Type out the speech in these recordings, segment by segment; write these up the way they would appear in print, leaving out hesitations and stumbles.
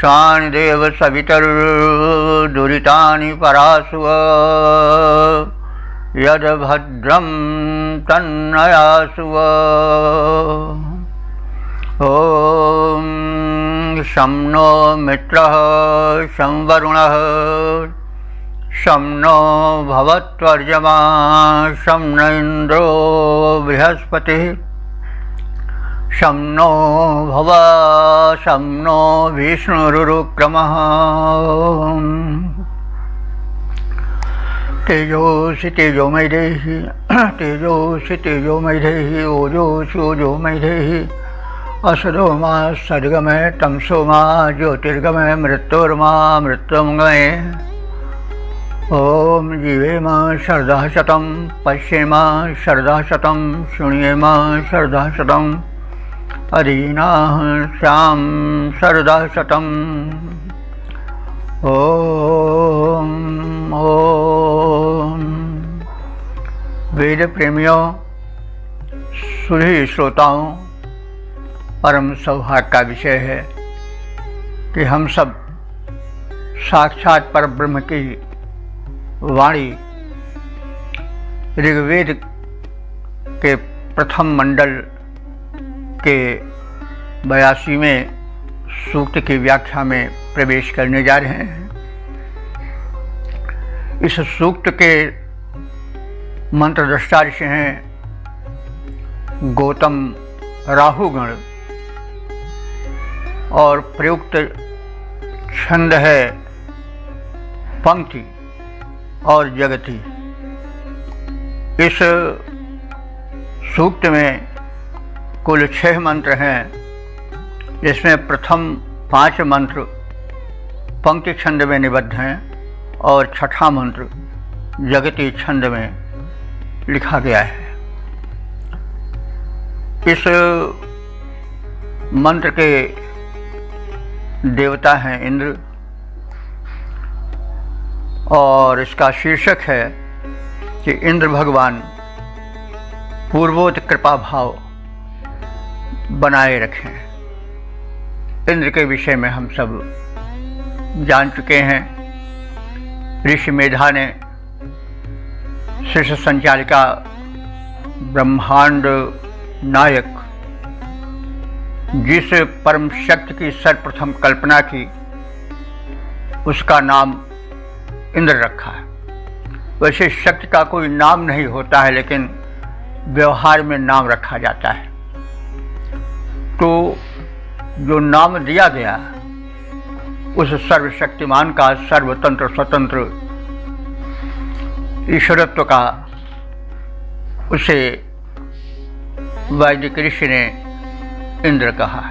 विश्वानि देव सवितुर्दुरितानि परासुव यद्भद्रं तन्नयासुव। ॐ शं नो मित्रः शं वरुणः शं नो भवत्वर्यमा शं न इन्द्रो बृहस्पतिः शं नो भव शं नो विष्णुरुक्रमः। तेजोसि तेजोमयि देहि तेजोसि तेजोमयि देहि ओजोसि ओजोमयि देहि असदो मा सद्गमय तमसो मा ज्योतिर्गमय मृत्योर्मा मृत्युंगमय। ॐ जीवेम शरदः शतं पश्येम शरदः शतं शृण्येम शरदः शतम् अधीनाः स्याम शरदः शतम्। ॐ वेद प्रेमियों, सुधी श्रोताओं, परम सौभाग्य का विषय है कि हम सब साक्षात परब्रह्म की वाणी ऋग्वेद के प्रथम मंडल के 82वें सूक्त की व्याख्या में प्रवेश करने जा रहे हैं। इस सूक्त के मंत्रद्रष्टा ऋषि हैं गौतम राहुगण और प्रयुक्त छंद है पंक्ति और जगति। इस सूक्त में कुल 6 मंत्र हैं, जिसमें प्रथम 5 मंत्र पंक्ति छंद में निबद्ध हैं और छठा मंत्र जगति छंद में लिखा गया है। इस मंत्र के देवता हैं इंद्र और इसका शीर्षक है कि इंद्र भगवान पूर्वोक्त कृपा भाव बनाए रखें। इंद्र के विषय में हम सब जान चुके हैं। ऋषि मेधा ने सृष्टि संचालिका ब्रह्मांड नायक जिस परम शक्ति की सर्वप्रथम कल्पना की, उसका नाम इंद्र रखा है। वैसे शक्ति का कोई नाम नहीं होता है, लेकिन व्यवहार में नाम रखा जाता है। तो जो नाम दिया गया उस सर्वशक्तिमान का, सर्वतंत्र स्वतंत्र ईश्वरत्व का, उसे वैदिक ऋषि ने इंद्र कहा।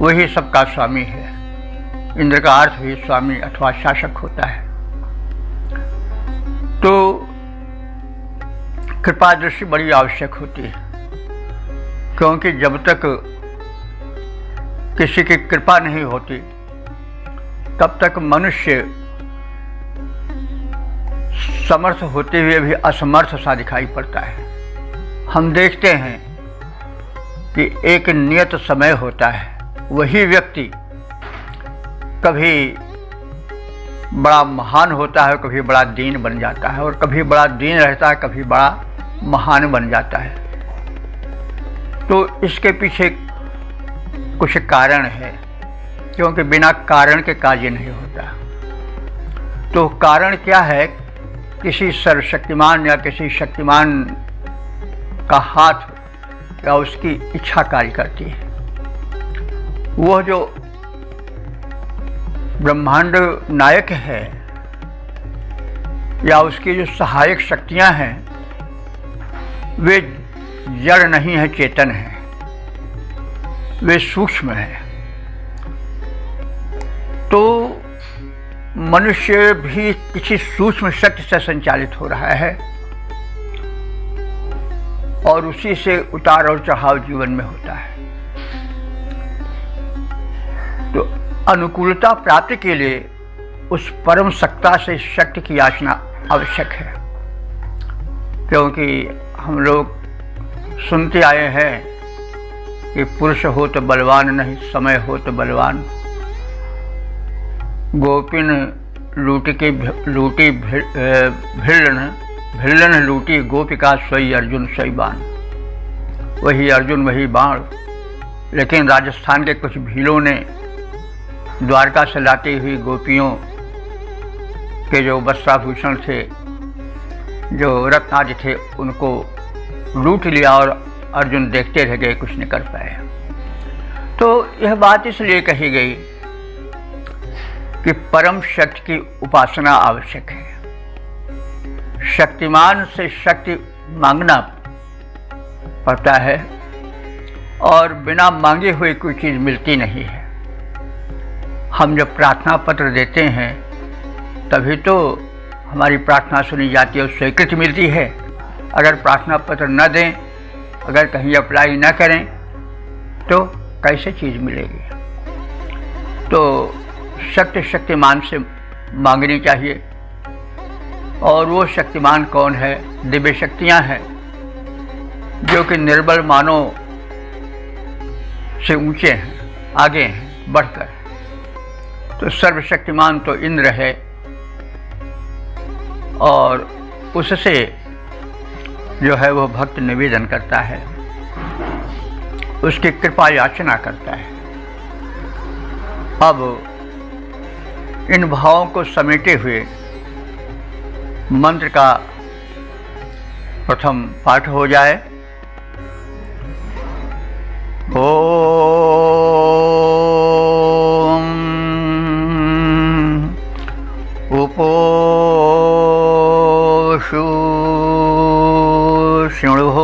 वही सबका स्वामी है। इंद्र का अर्थ भी स्वामी अथवा शासक होता है। तो कृपा दृष्टि बड़ी आवश्यक होती है, क्योंकि जब तक किसी की कृपा नहीं होती तब तक मनुष्य समर्थ होते हुए भी असमर्थ सा दिखाई पड़ता है। हम देखते हैं कि एक नियत समय होता है, वही व्यक्ति कभी बड़ा महान होता है, कभी बड़ा दीन बन जाता है, और कभी बड़ा दीन रहता है, कभी बड़ा महान बन जाता है। तो इसके पीछे कुछ कारण है, क्योंकि बिना कारण के कार्य नहीं होता। तो कारण क्या है? किसी सर्वशक्तिमान या किसी शक्तिमान का हाथ या उसकी इच्छा कार्य करती है। वह जो ब्रह्मांड नायक है या उसकी जो सहायक शक्तियां हैं, वे जड़ नहीं है, चेतन है, वे सूक्ष्म है। तो मनुष्य भी किसी सूक्ष्म शक्ति से संचालित हो रहा है और उसी से उतार और चढ़ाव जीवन में होता है। तो अनुकूलता प्राप्ति के लिए उस परम सत्ता से शक्ति की याचना आवश्यक है, क्योंकि हम लोग सुनते आए हैं कि पुरुष हो तो बलवान नहीं, समय हो तो बलवान। गोपिन लूटी भिल्लन लूटी गोपिका सोई अर्जुन सोई बाण। वही अर्जुन वही बाण। लेकिन राजस्थान के कुछ भीलों ने द्वारका से लाती हुई गोपियों के जो वस्त्राभूषण थे, जो रत्न आदि थे, उनको लूट लिया और अर्जुन देखते रह गए, कुछ नहीं कर पाए। तो यह बात इसलिए कही गई कि परम शक्ति की उपासना आवश्यक है। शक्तिमान से शक्ति मांगना पड़ता है और बिना मांगे हुए कोई चीज़ मिलती नहीं है। हम जब प्रार्थना पत्र देते हैं तभी तो हमारी प्रार्थना सुनी जाती है और स्वीकृति मिलती है। अगर प्रार्थना पत्र न दें, अगर कहीं अप्लाई न करें तो कैसे चीज़ मिलेगी। तो शक्तिमान से मांगनी चाहिए। और वो शक्तिमान कौन है? दिव्य शक्तियाँ हैं जो कि निर्बल मानव से ऊंचे हैं, आगे हैं बढ़कर। तो सर्वशक्तिमान तो इंद्र है और उससे जो है वो भक्त निवेदन करता है, उसकी कृपा याचना करता है। अब इन भावों को समेटे हुए मंत्र का प्रथम पाठ हो जाए। ओम उपोषु शृणुः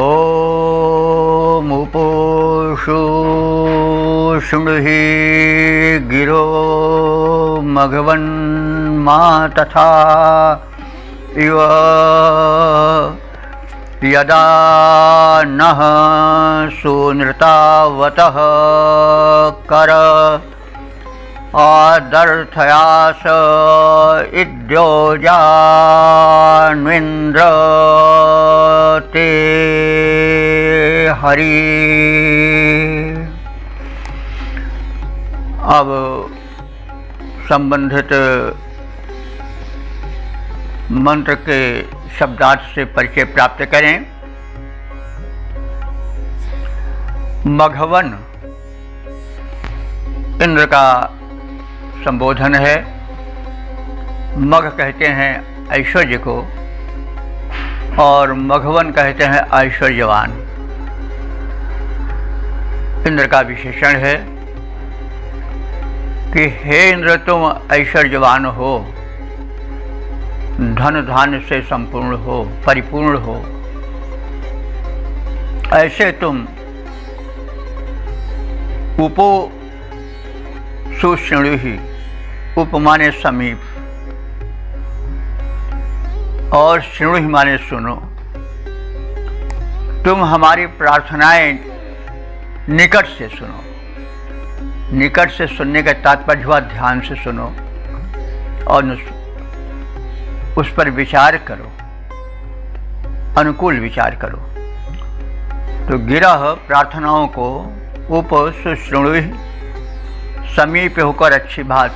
ओम उपोषु शृणुहि गिरो मघवन्मा तथा इव यदा नः सुनृतावतः कर आदर्थयास इद्योजान्विन्द्र ते हरि। अब संबंधित मंत्र के शब्दार्थ से परिचय प्राप्त करें। मघवन इंद्र का संबोधन है। मघ कहते हैं ऐश्वर्य को और मघवन कहते हैं ऐश्वर्यवान। इंद्र का विशेषण है कि हे इंद्र तुम ऐश्वर्यवान हो, धन धान्य से संपूर्ण हो, परिपूर्ण हो। ऐसे तुम उपो सुशृणुहि, उप माने समीप और शृणुहि माने सुनो। तुम हमारी प्रार्थनाएं निकट से सुनो। निकट से सुनने का तात्पर्य हुआ ध्यान से सुनो और उस पर विचार करो, अनुकूल विचार करो। तो गिरह प्रार्थनाओं को उप सुशृणुहि, समीप होकर अच्छी बात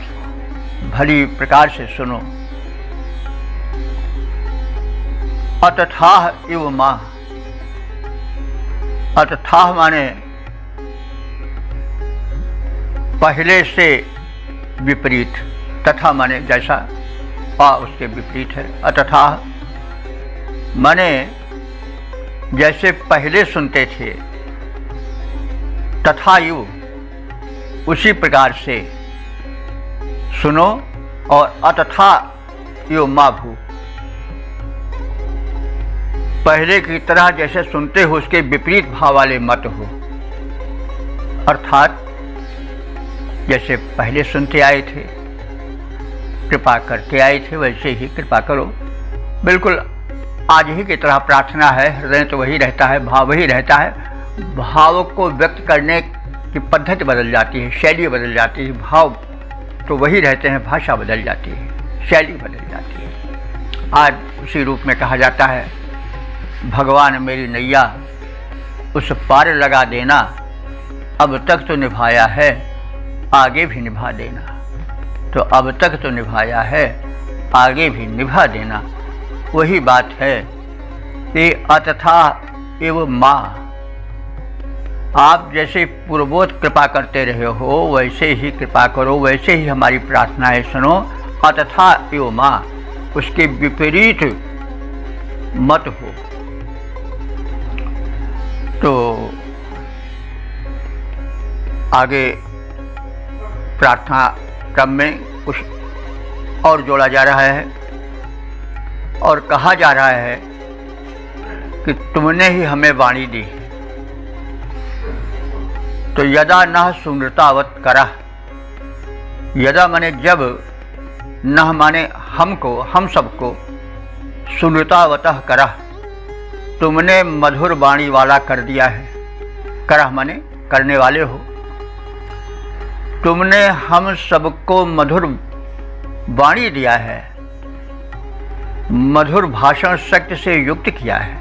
भली प्रकार से सुनो। अतथाह इव माह, अतथाह माने पहले से विपरीत, तथा माने जैसा, उसके विपरीत है। अतथा माने जैसे पहले सुनते थे, तथा यू उसी प्रकार से सुनो। और अतथा यो माभू, पहले की तरह जैसे सुनते हो उसके विपरीत भाव वाले मत हो। अर्थात जैसे पहले सुनते आए थे, कृपा करते आए थे, वैसे ही कृपा करो। बिल्कुल आज ही की तरह प्रार्थना है, हृदय तो वही रहता है, भाव वही रहता है। भाव को व्यक्त करने की पद्धति बदल जाती है, शैली बदल जाती है। भाव तो वही रहते हैं, भाषा बदल जाती है, शैली बदल जाती है। आज उसी रूप में कहा जाता है, भगवान मेरी नैया उस पार लगा देना, अब तक तो निभाया है, आगे भी निभा देना। तो अब तक तो निभाया है, आगे भी निभा देना। वही बात है कि अतथा एव माँ, आप जैसे पूर्वोत कृपा करते रहे हो वैसे ही कृपा करो, वैसे ही हमारी प्रार्थनाएं सुनो। अतथा एव माँ, उसके विपरीत मत हो। तो आगे प्रार्थना क्रम में कुछ और जोड़ा जा रहा है और कहा जा रहा है कि तुमने ही हमें वाणी दी। तो यदा नः सुनृतावत करा, यदा माने जब, नः माने हमको, हम सबको, सुनृतावतः करा, तुमने मधुर वाणी वाला कर दिया है। करा माने करने वाले हो। तुमने हम सबको मधुर वाणी दिया है, मधुर भाषण शक्ति से युक्त किया है,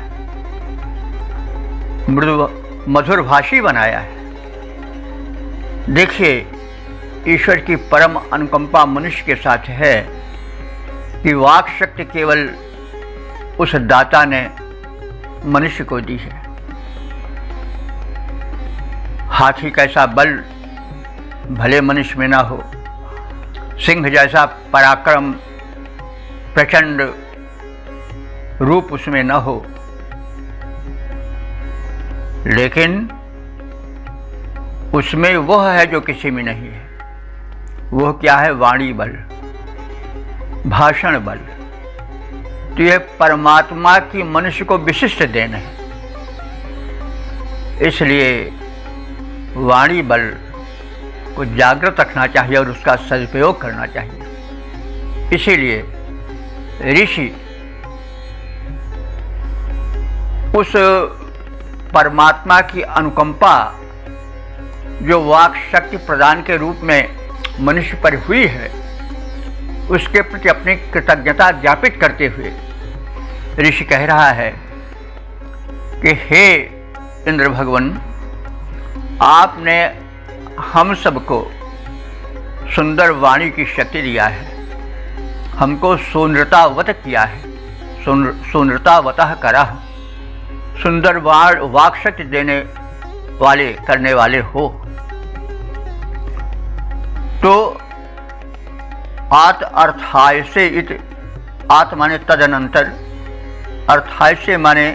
मधुर भाषी बनाया है। देखिए, ईश्वर की परम अनुकंपा मनुष्य के साथ है कि वाक शक्ति केवल उस दाता ने मनुष्य को दी है। हाथी कैसा बल भले मनुष्य में ना हो, सिंह जैसा पराक्रम प्रचंड रूप उसमें न हो, लेकिन उसमें वह है जो किसी में नहीं है। वह क्या है? वाणी बल, भाषण बल। तो यह परमात्मा की मनुष्य को विशिष्ट देन है। इसलिए वाणी बल को जागृत रखना चाहिए और उसका सदुपयोग करना चाहिए। इसीलिए ऋषि उस परमात्मा की अनुकंपा जो वाक शक्ति प्रदान के रूप में मनुष्य पर हुई है, उसके प्रति अपनी कृतज्ञता ज्ञापित करते हुए ऋषि कह रहा है कि हे इंद्र भगवान, आपने हम सबको सुंदर वाणी की शक्ति दिया है, हमको सुंदरतावत किया है, सुंदरतावतः करा, सुंदर वाक शक्ति देने वाले करने वाले हो। तो आत अर्थाय से इत, आत माने तदनंतर, अर्थाय से माने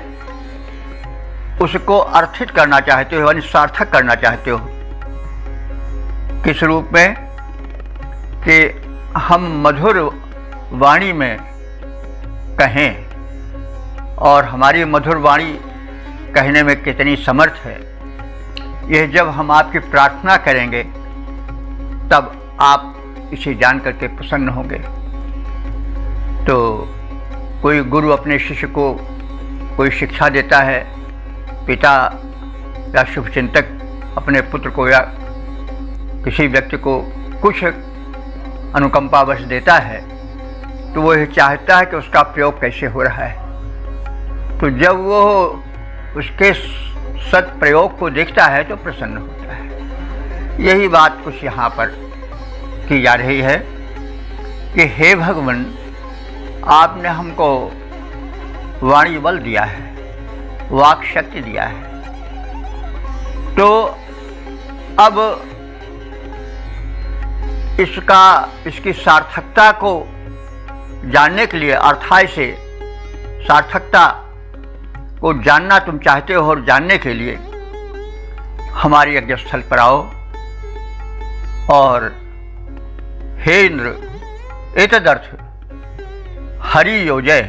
उसको अर्थित करना चाहते हो, यानी सार्थक करना चाहते हो। किस रूप में? कि हम मधुर वाणी में कहें और हमारी मधुर वाणी कहने में कितनी समर्थ है, यह जब हम आपकी प्रार्थना करेंगे तब आप इसे जान करके प्रसन्न होंगे। तो कोई गुरु अपने शिष्य को कोई शिक्षा देता है, पिता या शुभचिंतक अपने पुत्र को या किसी व्यक्ति को कुछ अनुकंपावश देता है, तो वो यह चाहता है कि उसका प्रयोग कैसे हो रहा है। तो जब वो उसके सत्प्रयोग को देखता है तो प्रसन्न होता है। यही बात कुछ यहाँ पर की जा रही है कि हे भगवान, आपने हमको वाणी बल दिया है, वाक शक्ति दिया है। तो अब इसकी सार्थकता को जानने के लिए, अर्थाय से सार्थकता को जानना तुम चाहते हो, और जानने के लिए हमारे यज्ञ स्थल पर आओ। और हे इंद्र, एतदर्थ हरि योजय,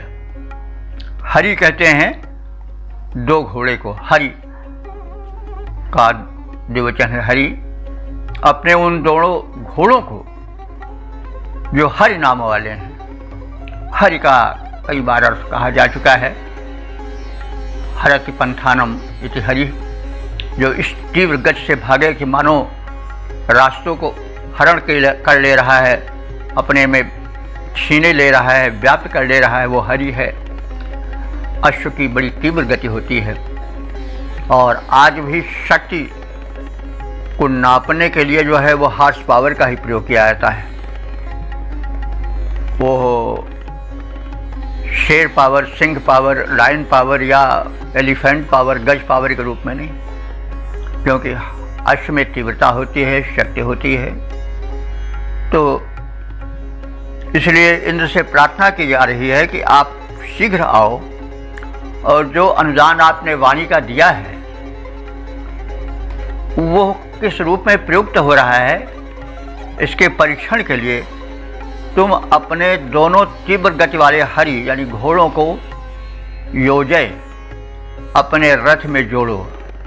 हरि कहते हैं दो घोड़े को, हरि का द्विवचन है हरि। अपने उन दोनों घोड़ों को जो हरि नाम वाले हैं, हरि का कई बार अर्थ कहा जा चुका है, हरति पंथानम इति हरि, जो इस तीव्र गति से भागे कि मानो रास्तों को हरण कर ले रहा है, अपने में छीने ले रहा है, व्याप्त कर ले रहा है, वो हरि है। अश्व की बड़ी तीव्र गति होती है और आज भी शक्ति को नापने के लिए जो है वो हॉर्स पावर का ही प्रयोग किया जाता है। वो शेर पावर, सिंह पावर, लायन पावर या एलिफेंट पावर, गज पावर के रूप में नहीं, क्योंकि अश्व में तीव्रता होती है, शक्ति होती है। तो इसलिए इंद्र से प्रार्थना की जा रही है कि आप शीघ्र आओ और जो अनुदान आपने वाणी का दिया है वो किस रूप में प्रयुक्त हो रहा है, इसके परीक्षण के लिए तुम अपने दोनों तीव्र गति वाले हरि यानी घोड़ों को योजय अपने रथ में जोड़ो,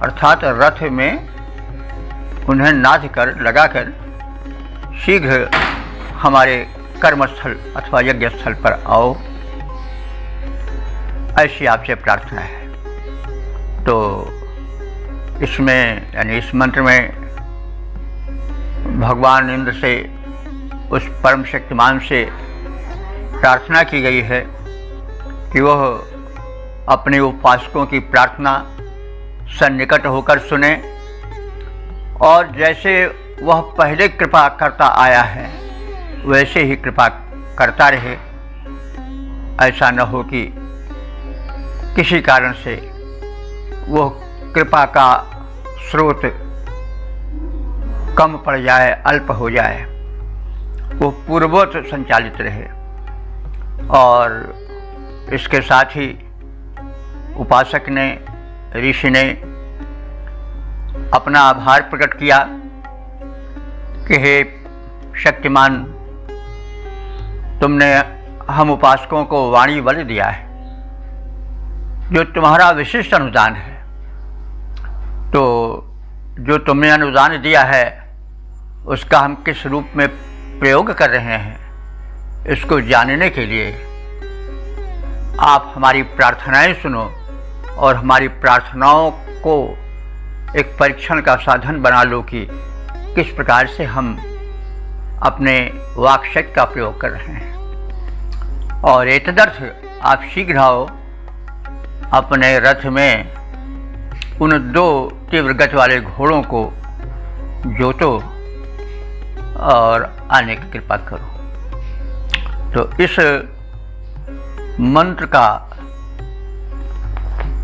अर्थात रथ में उन्हें नाद कर लगाकर शीघ्र हमारे कर्मस्थल अथवा यज्ञ स्थल पर आओ, ऐसी आपसे प्रार्थना है। तो इसमें यानी इस मंत्र में भगवान इंद्र से, उस परम शक्तिमान से प्रार्थना की गई है कि वह अपने उपासकों की प्रार्थना सन्निकट होकर सुने और जैसे वह पहले कृपा करता आया है वैसे ही कृपा करता रहे। ऐसा न हो कि किसी कारण से वह कृपा का स्रोत कम पड़ जाए, अल्प हो जाए, वो पूर्ववत संचालित रहे। और इसके साथ ही उपासक ने, ऋषि ने अपना आभार प्रकट किया कि हे शक्तिमान, तुमने हम उपासकों को वाणी बल दिया है जो तुम्हारा विशिष्ट अनुदान है। तो जो तुमने अनुदान दिया है उसका हम किस रूप में प्रयोग कर रहे हैं, इसको जानने के लिए आप हमारी प्रार्थनाएं सुनो और हमारी प्रार्थनाओं को एक परीक्षण का साधन बना लो कि किस प्रकार से हम अपने वाक्शक्ति का प्रयोग कर रहे हैं। और एतदर्थ आप शीघ्र आओ, अपने रथ में उन दो तीव्र गति वाले घोड़ों को जोतो और आने की कृपा करो। तो इस मंत्र का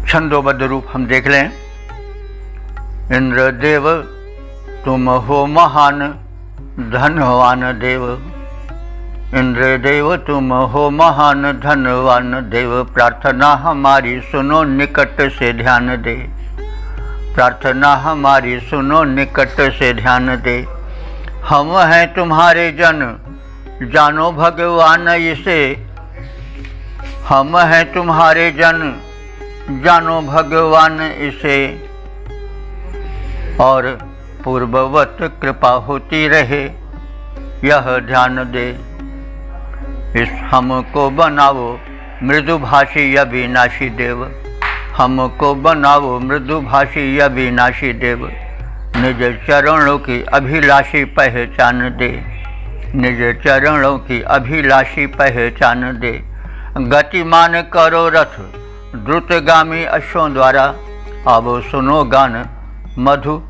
छंदोबद्ध रूप हम देख लें। इंद्रदेव तुम हो महान धनवान देव, इंद्रदेव तुम हो महान धनवान देव, प्रार्थना हमारी सुनो निकट से ध्यान दे, प्रार्थना हमारी सुनो निकट से ध्यान दे। हम हैं तुम्हारे जन जानो भगवान इसे, हम हैं तुम्हारे जन जानो भगवान इसे, और पूर्ववत कृपा होती रहे यह ध्यान दे। इस हमको बनाओ मृदुभाषी अविनाशी देव, हमको बनाओ मृदुभाषी अविनाशी देव, निज चरणों की अभिलाषी पहचान दे, निज चरणों की अभिलाषी पहचान दे। गतिमान करो रथ द्रुतगामी अश्वों द्वारा, आवो सुनो गान मधु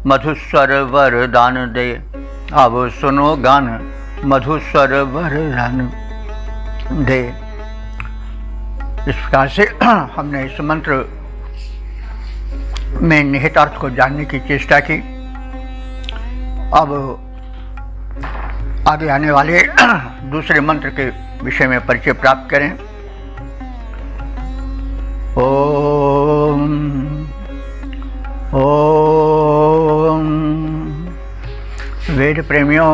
मधुस्वर वरदान दे, आवो सुनो गान मधुस्वर वरदान दे। इस प्रकार से हमने इस मंत्र में निहित अर्थ को जानने की चेष्टा की। अब आगे आने वाले दूसरे मंत्र के विषय में परिचय प्राप्त करें। ओम ओम। वेद प्रेमियों,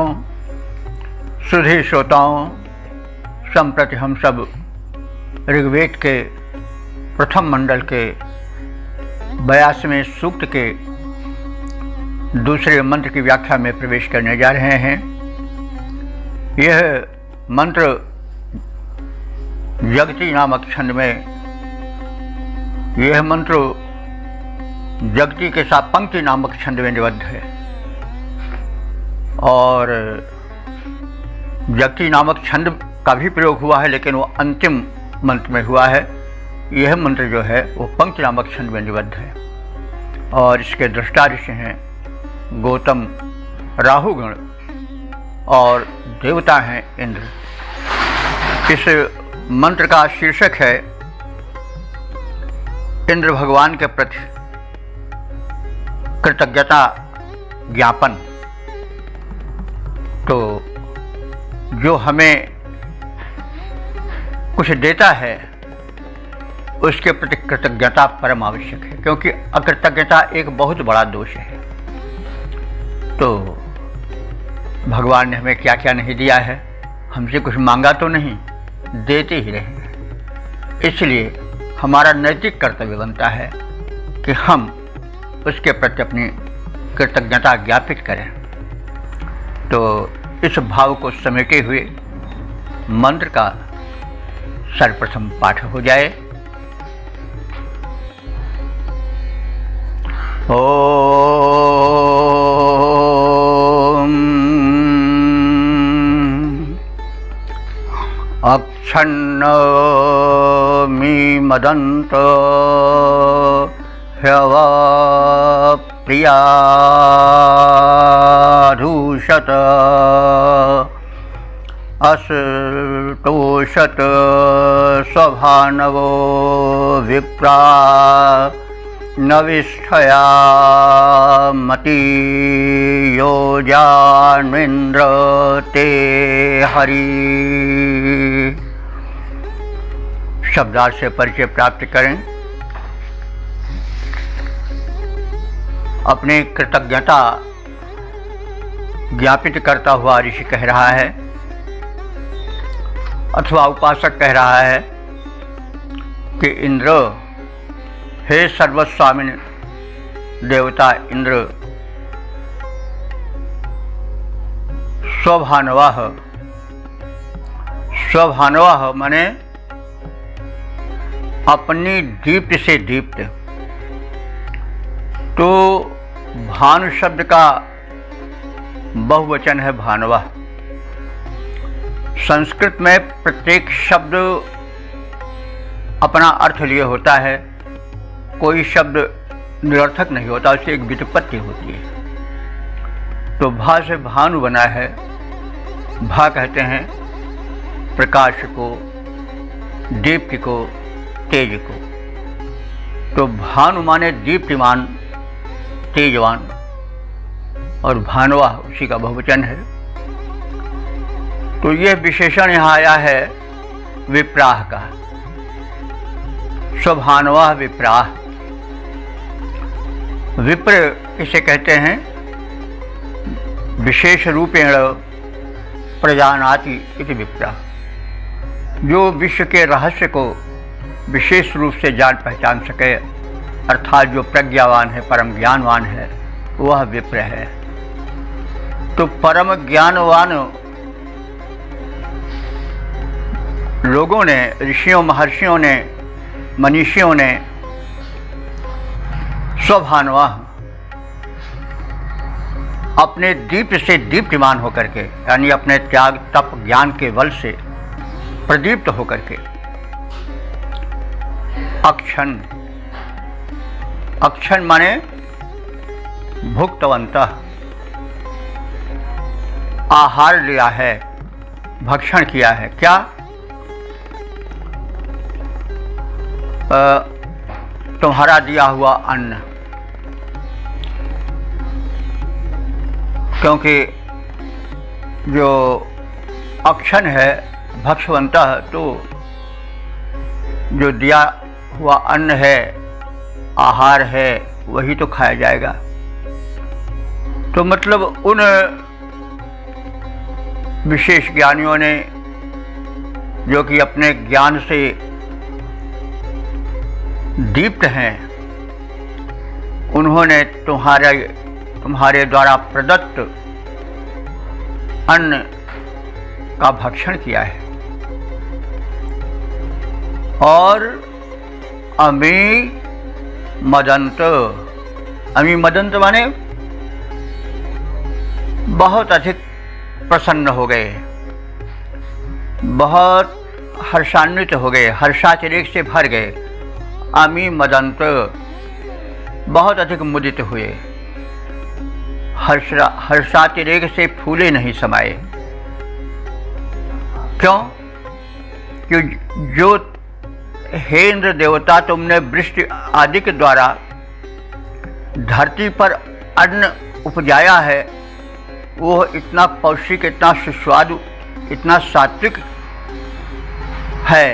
सुधी श्रोताओं, संप्रति हम सब ऋग्वेद के प्रथम मंडल के 82वें सूक्त के दूसरे मंत्र की व्याख्या में प्रवेश करने जा रहे हैं। यह मंत्र जगती नामक छंद में, यह मंत्र जगती के साथ पंक्ति नामक छंद में निबद्ध है और जगती नामक छंद का भी प्रयोग हुआ है, लेकिन वो अंतिम मंत्र में हुआ है। यह मंत्र जो है वो पंक्ति नामक छंद में निबद्ध है और इसके दृष्टा ऋषि हैं गौतम, राहुगण और देवता हैं इंद्र। इस मंत्र का शीर्षक है इंद्र भगवान के प्रति कृतज्ञता ज्ञापन। तो जो हमें कुछ देता है उसके प्रति कृतज्ञता परम आवश्यक है, क्योंकि अकृतज्ञता एक बहुत बड़ा दोष है। तो भगवान ने हमें क्या क्या नहीं दिया है, हमसे कुछ मांगा तो नहीं, देते ही रहे हैं। इसलिए हमारा नैतिक कर्तव्य बनता है कि हम उसके प्रति अपनी कृतज्ञता ज्ञापित करें। तो इस भाव को समेटे हुए मंत्र का सर्वप्रथम पाठ हो जाए। ओम अक्षण्णमि मदन्त ह्यवप्रियाधूषत अस्तोषत स्वभानवो विप्रा नविष्ठया मति योजान्विन्द्र ते हरि। शब्दार्थ से परिचय प्राप्त करें। अपनी कृतज्ञता ज्ञापित करता हुआ ऋषि कह रहा है अथवा उपासक कह रहा है कि इंद्र, हे सर्वस्वामिन देवता इंद्र, स्वभानवाः। स्वभानवाः माने अपनी दीप्ति से दीप्त। तो भानु शब्द का बहुवचन है भानवा। संस्कृत में प्रत्येक शब्द अपना अर्थ लिए होता है, कोई शब्द निरर्थक नहीं होता, उससे एक व्युत्पत्ति होती है। तो भा से भानु बना है। भा कहते हैं प्रकाश को, दीप्ति को, तेज को। तो भानु माने दीप्तिमान, तेजवान, और भानवा उसी का बहुवचन है। तो यह विशेषण यहाँ आया है विप्राह का। स्वभानवा विप्राह। विप्र इसे कहते हैं विशेष रूपेण प्रजानाति इति विप्रा, जो विश्व के रहस्य को विशेष रूप से जान पहचान सके, अर्थात जो प्रज्ञावान है, परम ज्ञानवान है, वह विप्र है। तो परम ज्ञानवान लोगों ने, ऋषियों महर्षियों ने, मनीषियों ने स्वभानवा अपने दीप्त से दीप्तिमान होकर के, यानी अपने त्याग तप ज्ञान के बल से प्रदीप्त होकर के अक्षण, अक्षण माने भुक्तवंतः, आहार लिया है, भक्षण किया है। क्या? तुम्हारा दिया हुआ अन्न। क्योंकि जो अक्षण है भक्षवंतः, तो जो दिया हुआ अन्न है, आहार है, वही तो खाया जाएगा। तो मतलब उन विशेष ज्ञानियों ने, जो कि अपने ज्ञान से दीप्त हैं, उन्होंने तुम्हारे द्वारा प्रदत्त अन्न का भक्षण किया है। और अमी मदंत, अमी मदंत माने बहुत अधिक प्रसन्न हो गए, बहुत हर्षान्वित हो गए, हर्षातिरेक से भर गए। अमी मदंत, बहुत अधिक मुदित हुए, हर्षातिरेक से फूले नहीं समाये। क्यों? कि जो हे इंद्र देवता तुमने वृष्टि आदि के द्वारा धरती पर अन्न उपजाया है, वो इतना पौष्टिक, इतना सुस्वादु, इतना सात्विक है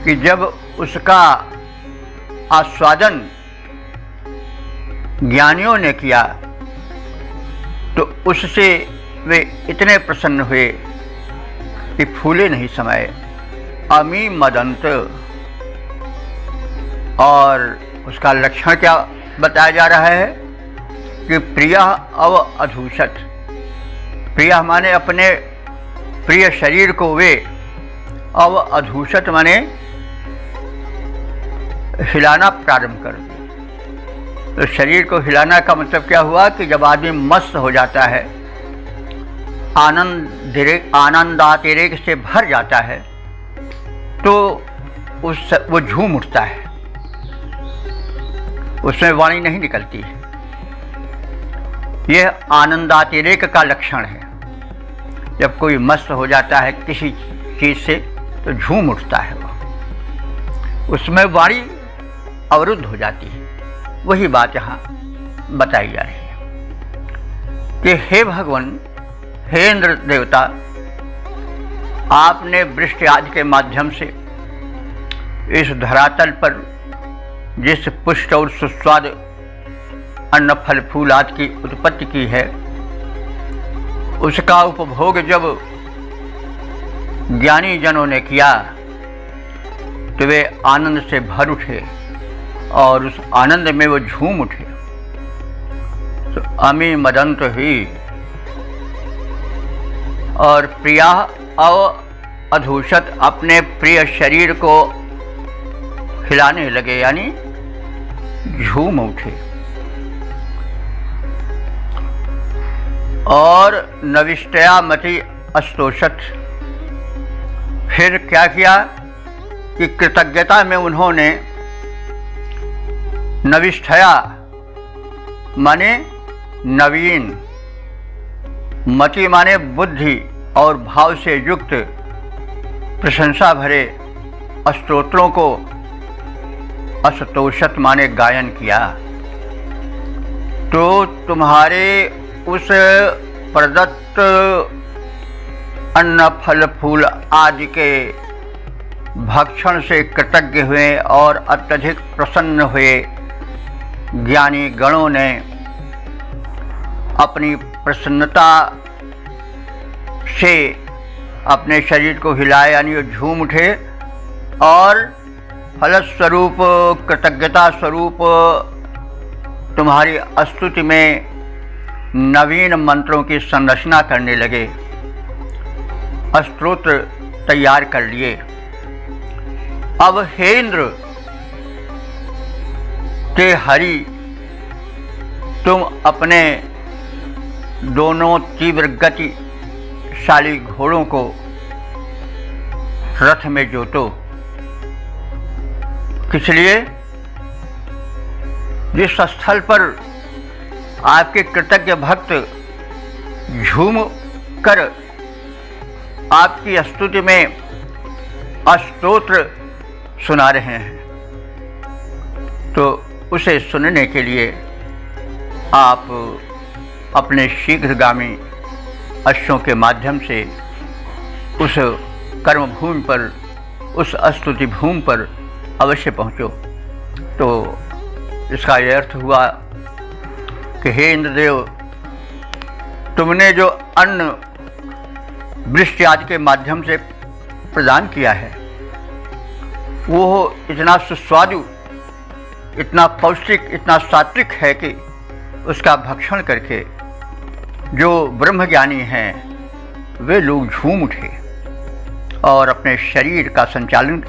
कि जब उसका आस्वादन ज्ञानियों ने किया तो उससे वे इतने प्रसन्न हुए कि फूले नहीं समाये। अमी मदंत, और उसका लक्षण क्या बताया जा रहा है कि प्रिय अव अधूषत। प्रिय माने अपने प्रिय शरीर को वे, अव अधूषत माने हिलाना प्रारंभ कर दिया। तो शरीर को हिलाना का मतलब क्या हुआ कि जब आदमी मस्त हो जाता है, आनंदातिरेक से भर जाता है, तो वो झूम उठता है, उसमें वाणी नहीं निकलती है। यह आनंदातिरेक का लक्षण है। जब कोई मस्त हो जाता है किसी चीज से तो झूम उठता है, वो उसमें वाणी अवरुद्ध हो जाती है। वही बात यहाँ बताई जा रही है कि हे भगवान, हे इंद्र देवता, आपने वृष्टि आदि के माध्यम से इस धरातल पर जिस पुष्ट और सुस्वाद अन्न फल फूल आदि की उत्पत्ति की है, उसका उपभोग जब ज्ञानी जनों ने किया तो वे आनंद से भर उठे और उस आनंद में वो झूम उठे। तो अमी मदंत ही, और प्रिया अव अधूषत, अपने प्रिय शरीर को हिलाने लगे, यानी झूम उठे। और नविष्टया मति अस्तोषत, फिर क्या किया कि कृतज्ञता में उन्होंने नविष्ठया माने नवीन, मति माने बुद्धि और भाव से युक्त प्रशंसा भरे स्तोत्रों को अस्तोषत माने गायन किया। तो तुम्हारे उस प्रदत्त अन्न फल फूल आदि के भक्षण से कृतज्ञ हुए और अत्यधिक प्रसन्न हुए ज्ञानी गणों ने अपनी प्रसन्नता से अपने शरीर को हिलाए, यानी वो झूम उठे और फलस्वरूप, कृतज्ञता स्वरूप तुम्हारी स्तुति में नवीन मंत्रों की संरचना करने लगे, स्तोत्र तैयार कर लिए। अब हे इंद्र के हरि, तुम अपने दोनों तीव्र गतिशाली घोड़ों को रथ में जोतो। किस लिए? जिस स्थल पर आपके कृतज्ञ भक्त झूम कर आपकी स्तुति में स्तोत्र सुना रहे हैं, तो उसे सुनने के लिए आप अपने शीघ्रगामी अश्वों के माध्यम से उस कर्म भूमि पर, उस स्तुति भूमि पर अवश्य पहुँचो। तो इसका यह अर्थ हुआ कि हे इंद्रदेव, तुमने जो अन्न वृष्टि आदि के माध्यम से प्रदान किया है, वो इतना सुस्वादु, इतना पौष्टिक, इतना सात्विक है कि उसका भक्षण करके जो ब्रह्मज्ञानी हैं वे लोग झूम उठे और अपने शरीर का संचालन,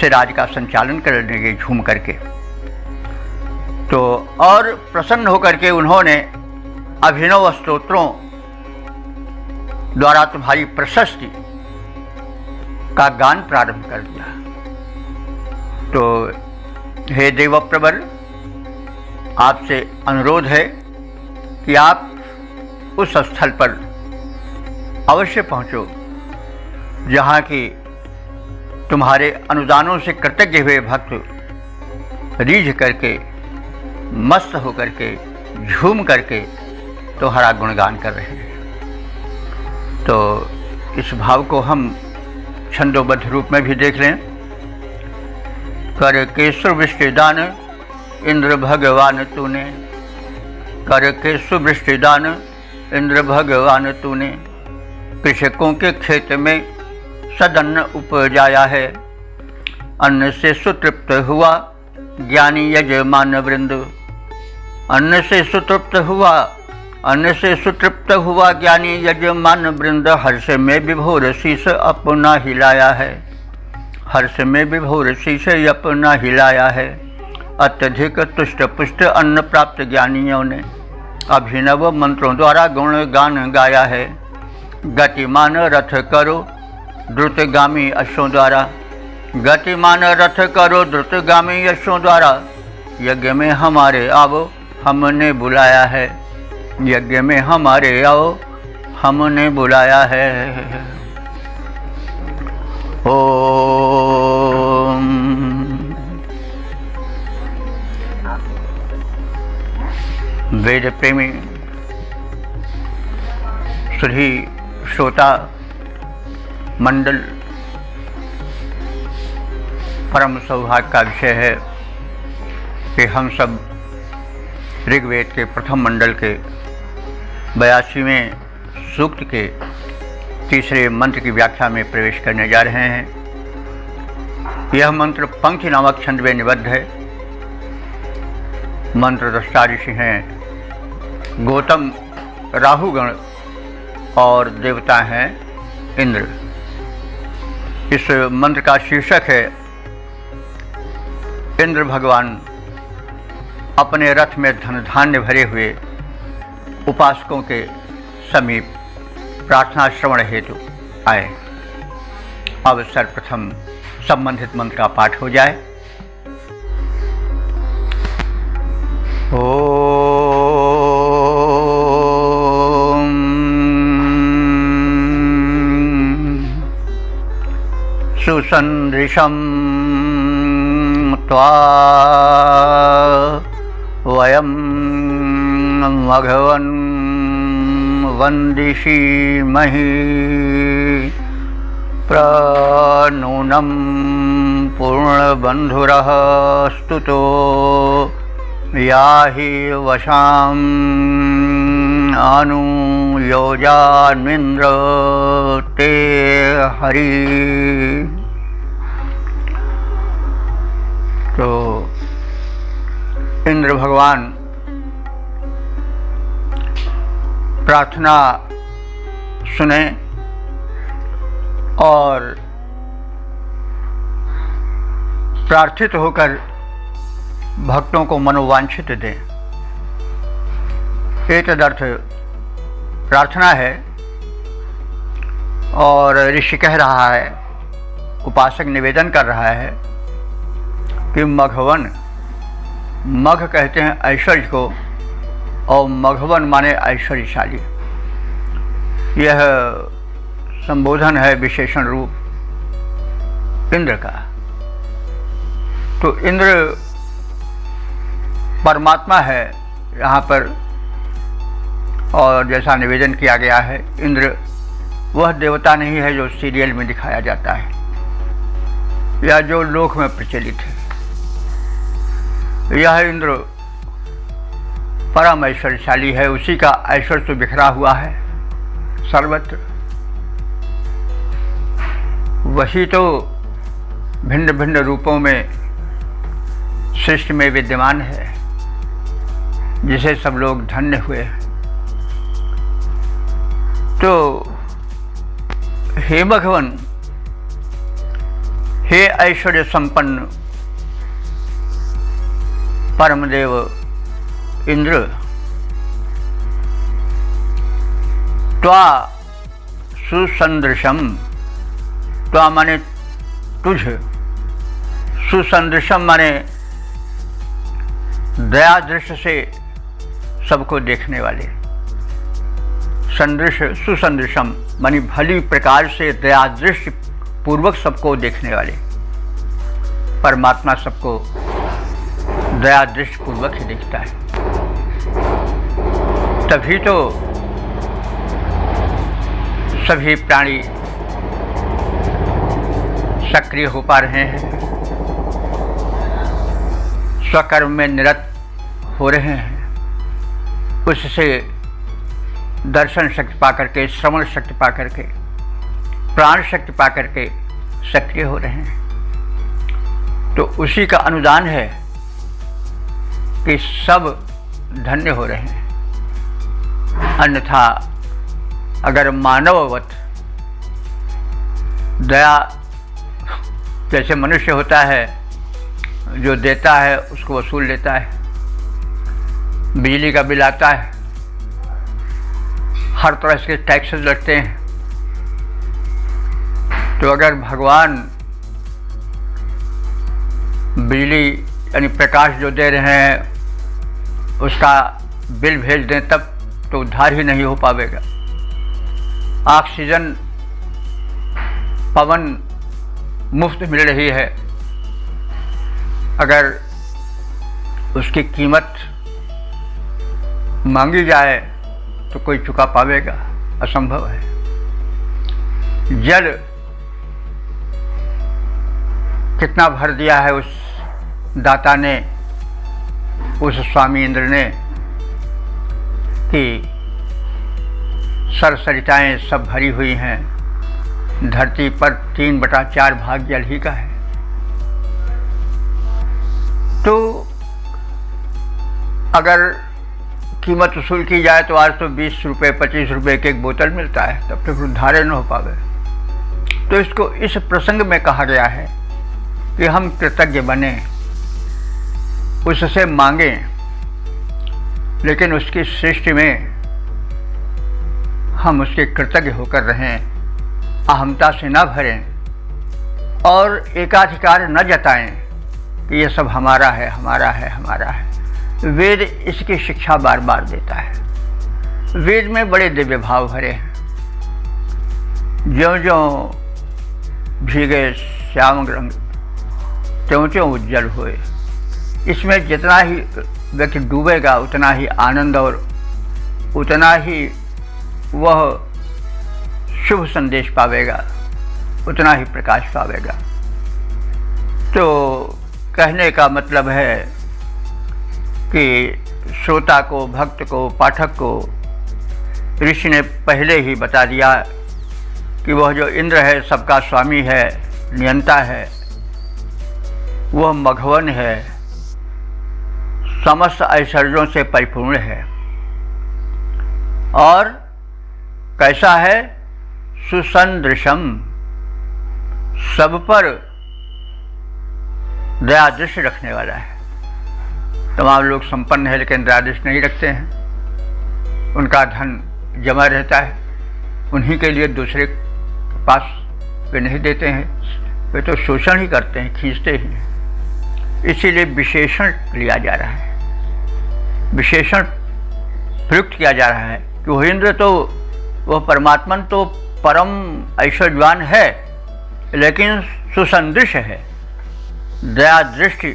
सिराज का संचालन करने लगे झूम करके। तो और प्रसन्न होकर के उन्होंने अभिनव स्तोत्रों द्वारा तुम्हारी प्रशस्ति का गान प्रारंभ कर दिया। तो हे देवप्रवर, आपसे अनुरोध है कि आप उस स्थल पर अवश्य पहुंचो जहाँ की तुम्हारे अनुदानों से कृतज्ञ हुए भक्त रीझ करके, मस्त होकर के, झूम करके तुम्हारा गुणगान कर रहे हैं। तो इस भाव को हम छंदोबद्ध रूप में भी देख लें। कर के सुवृष्टिदान इंद्र भगवान तूने, कर के सुवृष्टिदान इंद्र भगवान तूने, कृषकों के खेत में सदन्न उपजाया है, अन्न से सुतृप्त हुआ ज्ञानी यजमान वृंद, अन्न से सुतृप्त हुआ, अन्न से सुतृप्त हुआ ज्ञानी यजमान वृंद, हर्ष में विभोर शीश अपना हिलाया है, हर्ष में विभोर शीश अपना हिलाया है, अत्यधिक तुष्ट पुष्ट अन्न प्राप्त ज्ञानियों ने अभिनव मंत्रों द्वारा गुण गान गाया है, गतिमान रथ करो द्रुतगामी अश्वों द्वारा, गतिमान रथ करो द्रुतगामी अश्वों द्वारा, यज्ञ में हमारे आओ हमने बुलाया है, यज्ञ में हमारे आओ हमने बुलाया है। ओम वेद प्रेमी सभी श्रोता मंडल, परम सौभाग्य का विषय है कि हम सब ऋग्वेद के प्रथम मंडल के 82वें सूक्त के तीसरे मंत्र की व्याख्या में प्रवेश करने जा रहे हैं। यह मंत्र पंक्ति नामक छंद में निबद्ध है। मंत्र दृष्टा ऋषि हैं गौतम, राहुगण और देवता हैं इंद्र। इस मंत्र का शीर्षक है इंद्र भगवान अपने रथ में धन धान्य भरे हुए उपासकों के समीप प्रार्थना श्रवण हेतु आए। अब सर्वप्रथम संबंधित मंत्र का पाठ हो जाए। सुसंदृशं त्वा वयं मघवन् वन्दिषीमहि, प्रनूनं पूर्णबन्धुरः स्तुतो याहि वशाम् अनुयोजान्विन्द्र ते हरि। तो इंद्र भगवान प्रार्थना सुने और प्रार्थित होकर भक्तों को मनोवांछित दें। एतदर्थ प्रार्थना है और ऋषि कह रहा है, उपासक निवेदन कर रहा है कि मघवन, मघ कहते हैं ऐश्वर्य को और मघवन माने ऐश्वर्यशाली। यह संबोधन है विशेषण रूप इंद्र का। तो इंद्र परमात्मा है यहाँ पर, और जैसा निवेदन किया गया है इंद्र वह देवता नहीं है जो सीरियल में दिखाया जाता है या जो लोक में प्रचलित है। यह इंद्र परम ऐश्वर्यशाली है, उसी का ऐश्वर्य तो बिखरा हुआ है सर्वत्र। वही तो भिन्न भिन्न रूपों में सृष्टि में विद्यमान है, जिसे सब लोग धन्य हुए हैं। तो हे भगवान, हे ऐश्वर्य संपन्न परमदेव इंद्र, त्वा सुसंदृशम, त्वा माने तुझ, सुसंदृशम माने दया दृष्टि से सबको देखने वाले, संदृश सुसंदृशम मानी भली प्रकार से दया दृष्टि पूर्वक सबको देखने वाले। परमात्मा सबको दया दृष्टि पूर्वक ही देखता है, तभी तो सभी प्राणी सक्रिय हो पा रहे हैं, स्वकर्म में निरत हो रहे हैं। उससे दर्शन शक्ति पा करके, श्रवण शक्ति पा करके, प्राण शक्ति पा करके सक्रिय हो रहे हैं। तो उसी का अनुदान है कि सब धन्य हो रहे हैं। अन्यथा अगर मानववत दया, जैसे मनुष्य होता है जो देता है उसको वसूल लेता है, बिजली का बिल आता है, हर तरह से टैक्सेस लगते हैं, तो अगर भगवान बिजली यानी प्रकाश जो दे रहे हैं उसका बिल भेज दें तब तो उद्धार ही नहीं हो पाएगा। ऑक्सीजन, पवन मुफ्त मिल रही है, अगर उसकी कीमत मांगी जाए तो कोई चुका पावेगा, असंभव है। जल कितना भर दिया है उस दाता ने, उस स्वामी इंद्र ने, कि सरसरिताएं सब भरी हुई हैं। धरती पर 3/4 भाग जल ही का है। तो अगर कीमत वसूल की जाए तो आज तो 20 रुपये 25 रुपये की एक बोतल मिलता है, तब तक उद्धार न हो पावे। तो इसको इस प्रसंग में कहा गया है कि हम कृतज्ञ बने, उससे मांगें, लेकिन उसकी सृष्टि में हम उसके कृतज्ञ होकर रहें, अहमता से न भरें और एकाधिकार न जताएं कि ये सब हमारा है, हमारा है, हमारा है। वेद इसकी शिक्षा बार बार देता है। वेद में बड़े दिव्य भाव भरे हैं। ज्यों ज्यों भीगे श्याम रंग त्यों त्यों उज्जवल हुए। इसमें जितना ही व्यक्ति डूबेगा उतना ही आनंद और उतना ही वह शुभ संदेश पावेगा, उतना ही प्रकाश पावेगा। तो कहने का मतलब है कि श्रोता को, भक्त को, पाठक को ऋषि ने पहले ही बता दिया कि वह जो इंद्र है, सबका स्वामी है, नियंता है, वह मघवन है, समस्त ऐश्वर्यों से परिपूर्ण है। और कैसा है? सुसंदृशम, सब पर दया दृष्टि रखने वाला है। तमाम लोग संपन्न है लेकिन दया दृष्टि नहीं रखते हैं, उनका धन जमा रहता है, उन्हीं के लिए दूसरे के पास वे नहीं देते हैं, वे तो शोषण ही करते हैं, खींचते ही हैं। इसीलिए विशेषण लिया जा रहा है, विशेषण प्रयुक्त किया जा रहा है कि वह इंद्र तो, वह परमात्मन तो परम ऐश्वर्यवान है, लेकिन सुसंदृश है, दया दृष्टि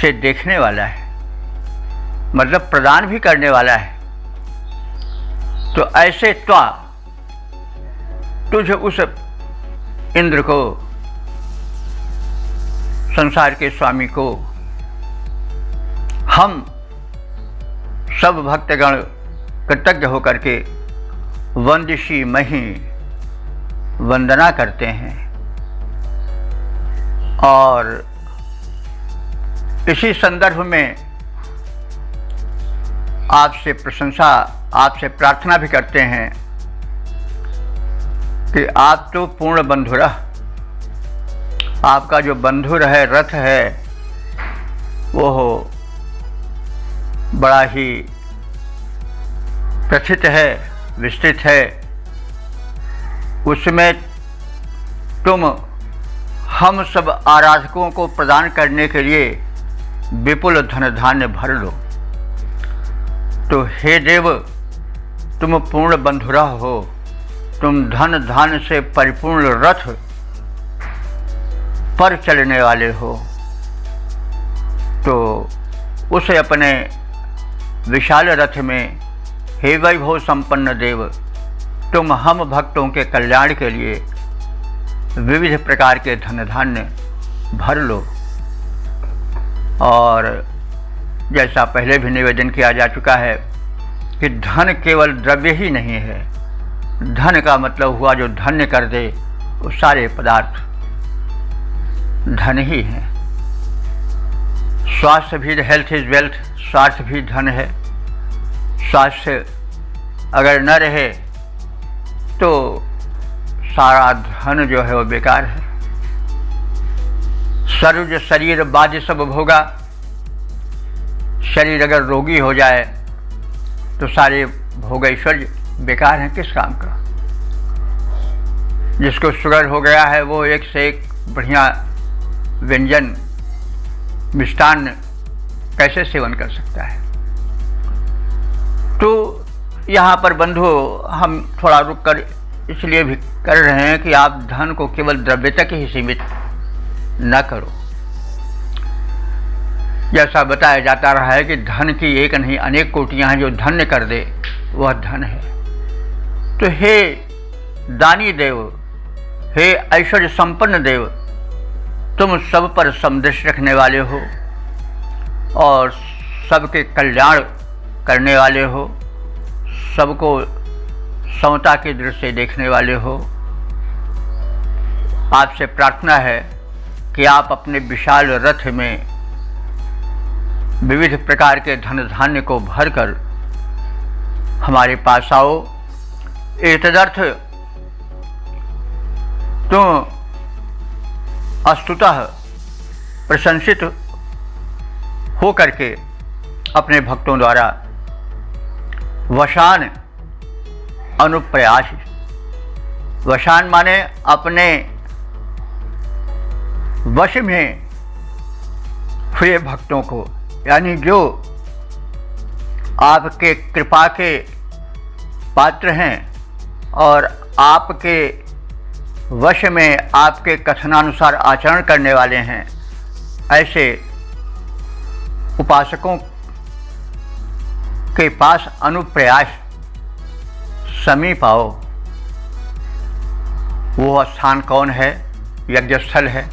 से देखने वाला है, मतलब प्रदान भी करने वाला है। तो ऐसे तुझ उस इंद्र को, संसार के स्वामी को, हम सब भक्तगण कृतज्ञ होकर के वंदिशी मही वंदना करते हैं। और इसी संदर्भ में आपसे प्रशंसा, आपसे प्रार्थना भी करते हैं कि आप तो पूर्ण बंधुरः, आपका जो बंधुर है, रथ है, वो बड़ा ही प्रथित है, विस्तृत है। उसमें तुम हम सब आराधकों को प्रदान करने के लिए विपुल धन धान्य भर लो। तो हे देव, तुम पूर्ण बंधुरा हो, तुम धन धान से परिपूर्ण रथ पर चलने वाले हो। तो उसे अपने विशाल रथ में, हे वैभव संपन्न देव, तुम हम भक्तों के कल्याण के लिए विविध प्रकार के धन धान्य भर लो। और जैसा पहले भी निवेदन किया जा चुका है कि धन केवल द्रव्य ही नहीं है। धन का मतलब हुआ जो धन्य कर दे, वो सारे पदार्थ धन ही हैं। स्वास्थ्य भी, हेल्थ इज वेल्थ, स्वास्थ्य भी धन है। स्वास्थ्य अगर न रहे तो सारा धन जो है वो बेकार है। सर्व शरीर बाध्य सब भोगा। शरीर अगर रोगी हो जाए तो सारे भोग ऐश्वर्य बेकार हैं, किस काम का। जिसको शुगर हो गया है वो एक से एक बढ़िया व्यंजन मिष्टान्न कैसे सेवन कर सकता है। तो यहाँ पर बंधु हम थोड़ा रुक कर इसलिए भी कर रहे हैं कि आप धन को केवल द्रव्य तक ही सीमित न करो। जैसा बताया जाता रहा है कि धन की एक नहीं अनेक कोटियां हैं, जो धन्य कर दे वह धन है। तो हे दानी देव, हे ऐश्वर्य संपन्न देव, तुम सब पर समदृष्टि रखने वाले हो और सबके कल्याण करने वाले हो, सबको समता की दृष्टि से देखने वाले हो। आपसे प्रार्थना है कि आप अपने विशाल रथ में विविध प्रकार के धन धान्य को भरकर हमारे पास आओ। एतदर्थ तुम अस्तुतः प्रशंसित हो करके अपने भक्तों द्वारा वशान अनुप्रयास, वशान माने अपने वश में हुए भक्तों को, यानी जो आपके कृपा के पात्र हैं और आपके वश में आपके कथनानुसार आचरण करने वाले हैं, ऐसे उपासकों के पास अनुप्रयास समीप आओ। वो स्थान कौन है? यज्ञ स्थल है,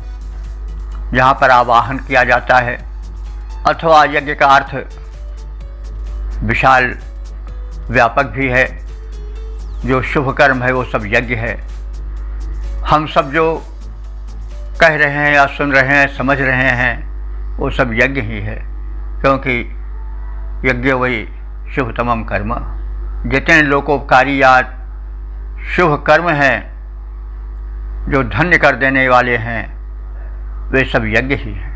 जहाँ पर आवाहन किया जाता है, अथवा यज्ञ का अर्थ विशाल व्यापक भी है। जो शुभ कर्म है वो सब यज्ञ है। हम सब जो कह रहे हैं या सुन रहे हैं, समझ रहे हैं, वो सब यज्ञ ही है, क्योंकि यज्ञ वही शुभतमम कर्म। जितने लोकोपकारी या शुभ कर्म हैं जो धन्य कर देने वाले हैं, वे सब यज्ञ ही हैं।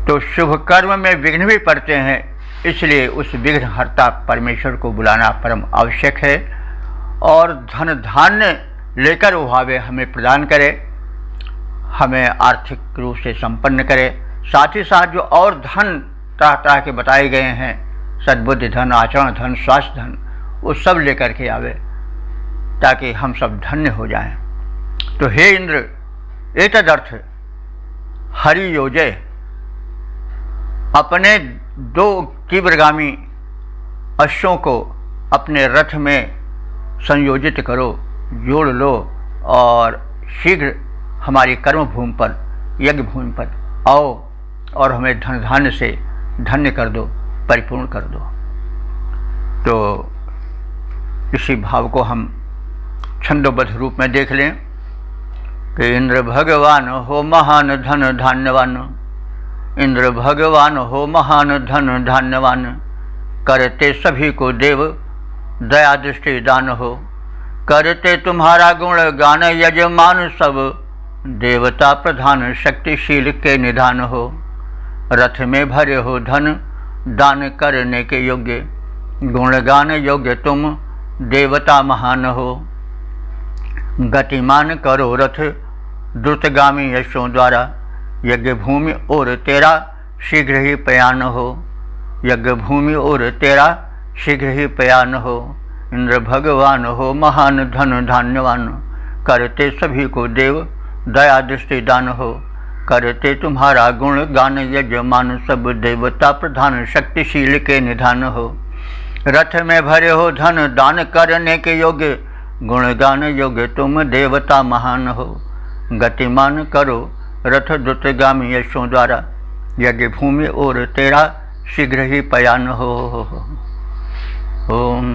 तो शुभ कर्म में विघ्न भी पड़ते हैं, इसलिए उस विघ्नहर्ता परमेश्वर को बुलाना परम आवश्यक है। और धन धान्य लेकर वो भावे हमें प्रदान करे, हमें आर्थिक रूप से संपन्न करे। साथ ही साथ जो और धन तरह तरह के बताए गए हैं, सद्बुद्धि धन, आचरण धन, स्वास्थ्य धन, वो सब लेकर के आवे ताकि हम सब धन्य हो जाएं। तो हे इंद्र, एतदर्थ हरि योजय, अपने 2 तीव्रगामी अश्वों को अपने रथ में संयोजित करो, जोड़ लो और शीघ्र हमारी कर्म भूमि पर, यज्ञ भूमि पर आओ और हमें धन धान्य से धन्य कर दो, परिपूर्ण कर दो। तो इसी भाव को हम छंदोबद्ध रूप में देख लें कि इंद्र भगवान हो महान धन धान्यवान, इंद्र भगवान हो महान धन धान्यवान, करते सभी को देव दया दृष्टि दान हो, करते तुम्हारा गुण गान यजमान सब, देवता प्रधान शक्तिशील के निधान हो, रथ में भरे हो धन दान करने के योग्य, गुणगान योग्य तुम देवता महान हो, गतिमान करो रथ द्रुतगामी यशों द्वारा, यज्ञ भूमि और तेरा शीघ्र ही प्रयाण हो, यज्ञ भूमि और तेरा शीघ्र ही प्रयाण हो। इंद्र भगवान हो महान धन धान्यवान, करते सभी को देव दया दृष्टि दान हो। करते तुम्हारा गुण गान यजमान, सब देवता प्रधान शक्तिशील के निधान हो। रथ में भरे हो धन दान करने के योग्य, गुणगान योग्य तुम देवता महान हो। गतिमान करो रथ द्रुतगामी यशों द्वारा, यज्ञ भूमि और तेरा शीघ्र ही प्रयाण हो। ओम